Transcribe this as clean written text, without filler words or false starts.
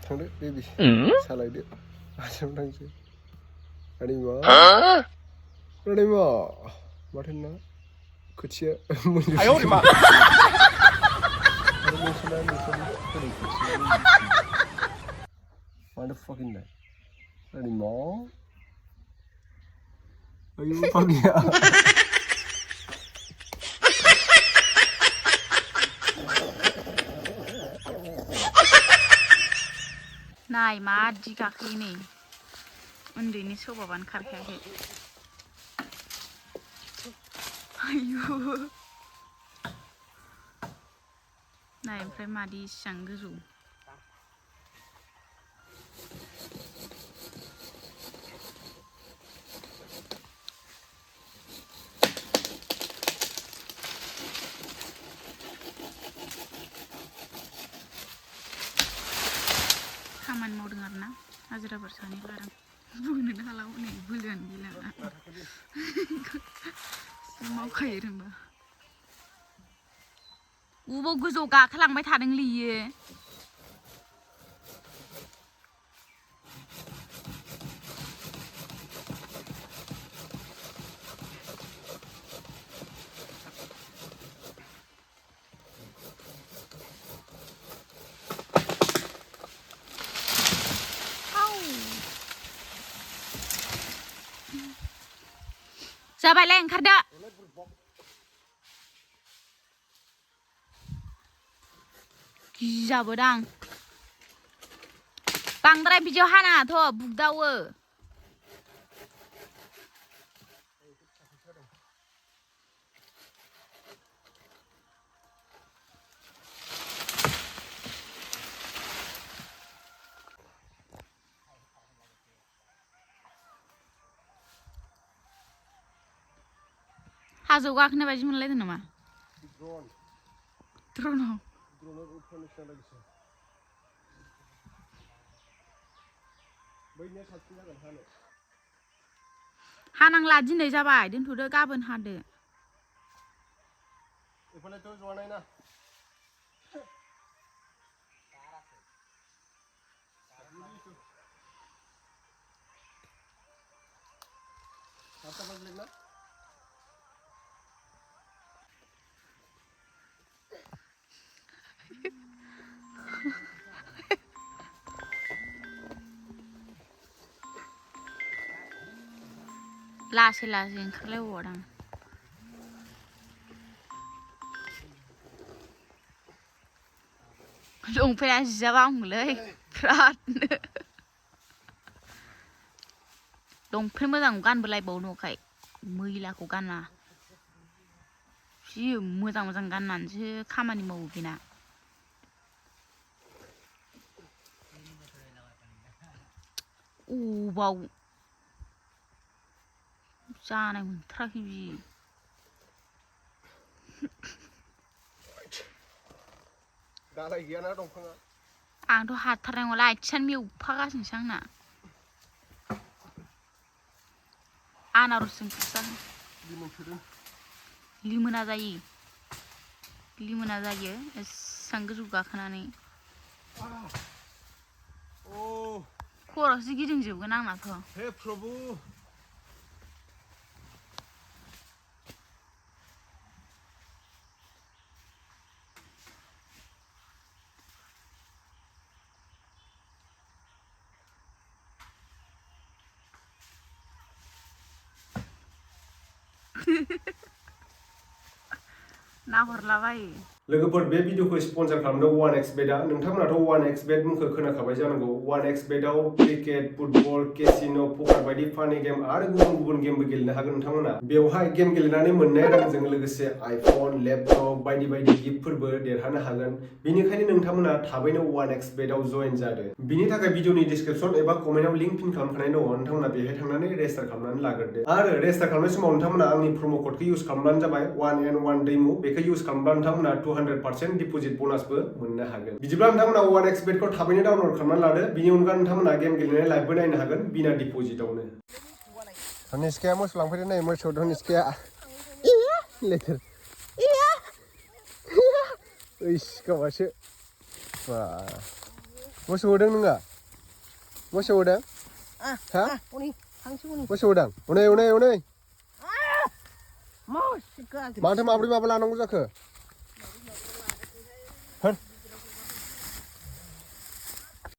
थांदो बेबि सालायदो आसाम थांसै रानिमा माथो ना खोथिया मोनजोबसिगोन आरो नोंसोरना बोरै खोथिया मानो fucking that रानिमा आयु फाग्लिया नाय मादि गाखोयो नै उन्दैनि सबाबानो खारखायाखै आयु नाय ओमफ्राय मादि इसिबां गोजौ खामानि मावदों आरोना हाजिराफोर सानै लादों बुंनोनो हाला हनै बोलोआनो गैला मावखायो रोंबा अबाव गोजौ गाखोलांबाय थादोंलै इयो जाबायलाय ओंखारदो गिजाबोदां बांद्राय बिदियाव हानाङाथ' बुगदावो हाजो गाखोनाय बायदि मोनलायदों नामा द्र'नाव हानांला दिनै जाबाय दोनथ'दो गाबोन हादो लासै लासै ओंखारलायबावदां लंपेन्टआ जिजाबा आंमोनलै बिरादनो लंपेन्ट मोजांखौ गानबोलायबावो न'खाय मैलाखौ गाना जि मोजां मोजां गाननानैसो खामानि मावो बेना अबाव जानाय मोनथाराखै बि दालाय गैयाना दंफाङा आंथ' हाथारनाय नंला आथिंआनो मेवफागासिनोसो आंना आनारसजों लिमोना जायो एसां गोजौ गाखोनानै खर'सो गिदिंजोबगोन आंनाथ' हे प्रभु नाहरलाबायो लोगोफोर बे भिडिअखौ स्पन्सर खालामदों 1xbetआ नोंथांमोनाथ' 1xbet मुंखौ खोनाखाबाय जानांगौ 1xbetआव क्रिकेट फुटबल केसिनो पकार बायदि फानि गेम आरो गुबुन गुबुन गेमबो गेलेनो हागोन नोंथांमोना बेवहाय गेम गेलेनानै मोननाय रांजों लोगोसे आइफन लेपटप बायदि बायदि गिफ्टफोरबो देरहानो हागोन बेनिखायनो नोंथांमोना थाबैनो 1xbetआव जइन जादो बिनि थाखाय भिडिअनि डिसक्रिपसन एबा कमेन्टआव लिंक पिन खालामखानाय दङ नोंथांमोना बेहाय थांनानै रेजिस्टार खालामनानै लाग्रोदो आरो रेजिस्टार खालामनाय समाव नोंथांमोना आंनि प्रम' क'डखौ इउज खालामबानो जाबाय 1n1 दैमु बेखौ इउज खालामब्ला नोंथांमोना 200% डिप'जिट बोनासबो मोननो हागोन बिदिब्ला नोंथांमोना 1xbetखौ थाबैनो डाउनलड खालामनानै लादो बिनि अनगा नोंथांमोना गेम गेलेनानै लाइभबो नायनो हागोन बिना डिप'जिटआवनो धनिस्काया मोसौ लांफैदो नै मोसौ धनिस्काया लेथेर ओइस गावासो बा मोसौ होदों नोङो मोसौ होदों हा मोसौ होदों उनै माथो माब्रै माबा लानांगौ जाखो होद